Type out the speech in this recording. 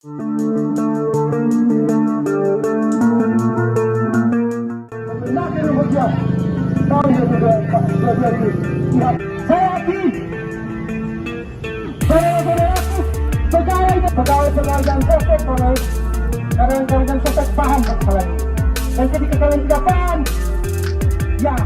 Saya yakin pegawai yang sosok karena yang sosok paham masalah ini. Dan ketika kalian tidak paham, ya